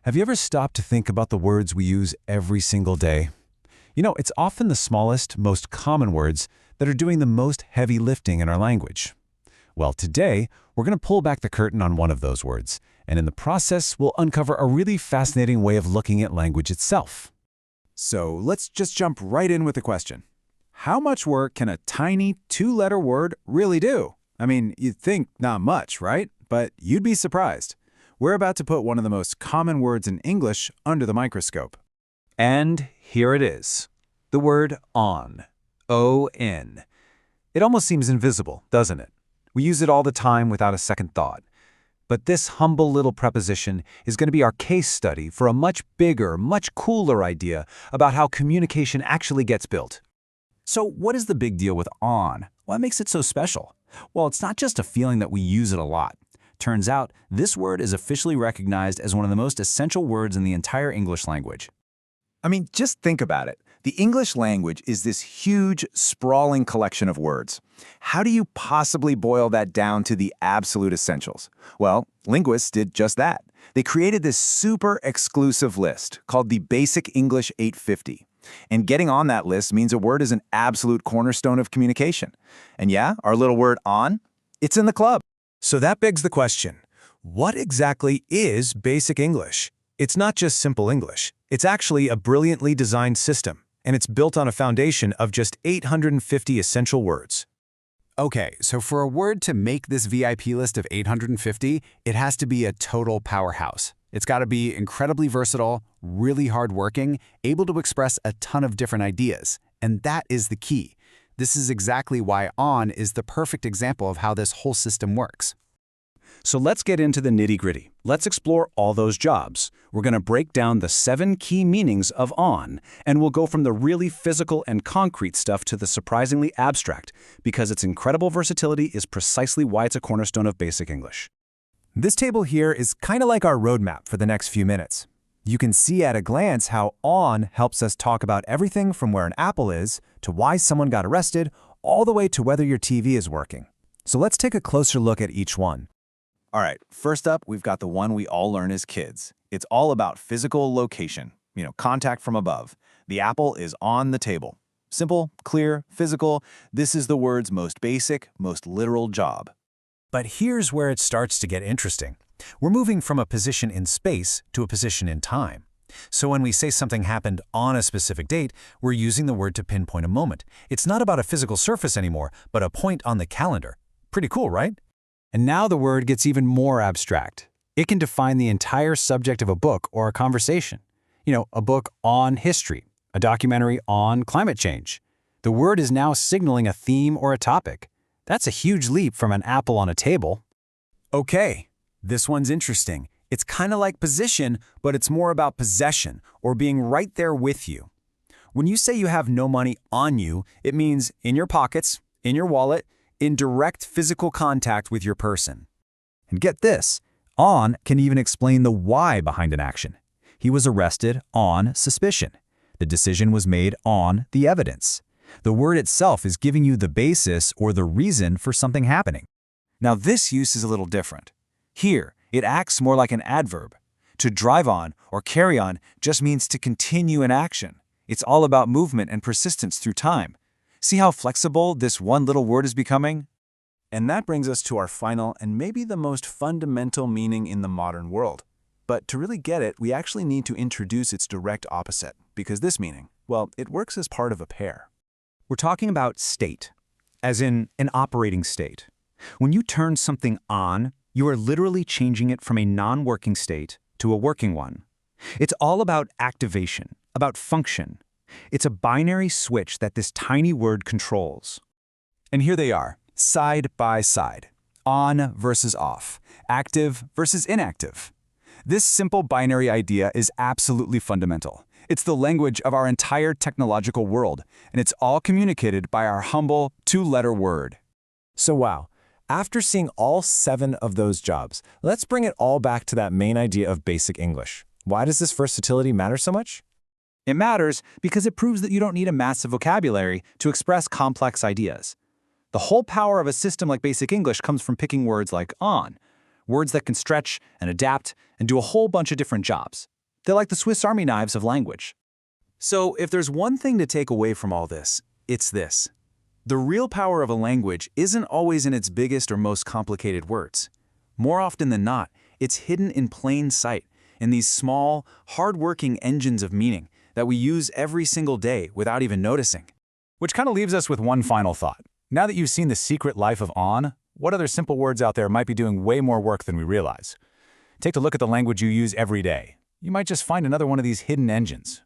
Have you ever stopped to think about the words we use every single day? It's often the smallest, most common words that are doing the most heavy lifting in our language. Well, today, we're going to pull back the curtain on one of those words, and in the process, we'll uncover a really fascinating way of looking at language itself. So let's just jump right in with the question. How much work can a tiny two-letter word really do? I mean, you'd think not much, right? But you'd be surprised. We're about to put one of the most common words in English under the microscope. And here it is, the word on, O-N. It almost seems invisible, doesn't it? We use it all the time without a second thought. But this humble little preposition is going to be our case study for a much bigger, much cooler idea about how communication actually gets built. So what is the big deal with on? What makes it so special? Well, it's not just a feeling that we use it a lot. Turns out, this word is officially recognized as one of the most essential words in the entire English language. I mean, just think about it. The English language is this huge, sprawling collection of words. How do you possibly boil that down to the absolute essentials? Well, linguists did just that. They created this super exclusive list called the Basic English 850. And getting on that list means a word is an absolute cornerstone of communication. And yeah, our little word on, it's in the club. So that begs the question, what exactly is Basic English? It's not just simple English. It's actually a brilliantly designed system, and it's built on a foundation of just 850 essential words. Okay, so for a word to make this VIP list of 850, it has to be a total powerhouse. It's got to be incredibly versatile, really hardworking, able to express a ton of different ideas. And that is the key. This is exactly why on is the perfect example of how this whole system works. So let's get into the nitty-gritty. Let's explore all those jobs. We're going to break down the 7 key meanings of on, and we'll go from the really physical and concrete stuff to the surprisingly abstract, because its incredible versatility is precisely why it's a cornerstone of Basic English. This table here is kind of like our roadmap for the next few minutes. You can see at a glance how on helps us talk about everything from where an apple is, to why someone got arrested, all the way to whether your TV is working. So let's take a closer look at each one. All right, first up, we've got the one we all learn as kids. It's all about physical location, contact from above. The apple is on the table. Simple, clear, physical. This is the word's most basic, most literal job. But here's where it starts to get interesting. We're moving from a position in space to a position in time. So when we say something happened on a specific date, we're using the word to pinpoint a moment. It's not about a physical surface anymore, but a point on the calendar. Pretty cool, right? And now the word gets even more abstract. It can define the entire subject of a book or a conversation. A book on history, a documentary on climate change. The word is now signaling a theme or a topic. That's a huge leap from an apple on a table. Okay, this one's interesting. It's kind of like position, but it's more about possession, or being right there with you. When you say you have no money on you, it means in your pockets, in your wallet, in direct physical contact with your person. And get this, on can even explain the why behind an action. He was arrested on suspicion. The decision was made on the evidence. The word itself is giving you the basis or the reason for something happening. Now this use is a little different. Here, it acts more like an adverb. To drive on or carry on just means to continue an action. It's all about movement and persistence through time. See how flexible this one little word is becoming? And that brings us to our final and maybe the most fundamental meaning in the modern world. But to really get it, we actually need to introduce its direct opposite, because this meaning, well, it works as part of a pair. We're talking about state, as in an operating state. When you turn something on, you are literally changing it from a non-working state to a working one. It's all about activation, about function. It's a binary switch that this tiny word controls. And here they are, side by side. On versus off, active versus inactive. This simple binary idea is absolutely fundamental. It's the language of our entire technological world, and it's all communicated by our humble 2-letter word. So wow, after seeing all 7 of those jobs, let's bring it all back to that main idea of Basic English. Why does this versatility matter so much? It matters because it proves that you don't need a massive vocabulary to express complex ideas. The whole power of a system like Basic English comes from picking words like on, words that can stretch and adapt and do a whole bunch of different jobs. They're like the Swiss Army knives of language. So if there's one thing to take away from all this, it's this. The real power of a language isn't always in its biggest or most complicated words. More often than not, it's hidden in plain sight, in these small, hard-working engines of meaning that we use every single day without even noticing. Which kind of leaves us with one final thought. Now that you've seen the secret life of on, what other simple words out there might be doing way more work than we realize? Take a look at the language you use every day. You might just find another one of these hidden engines.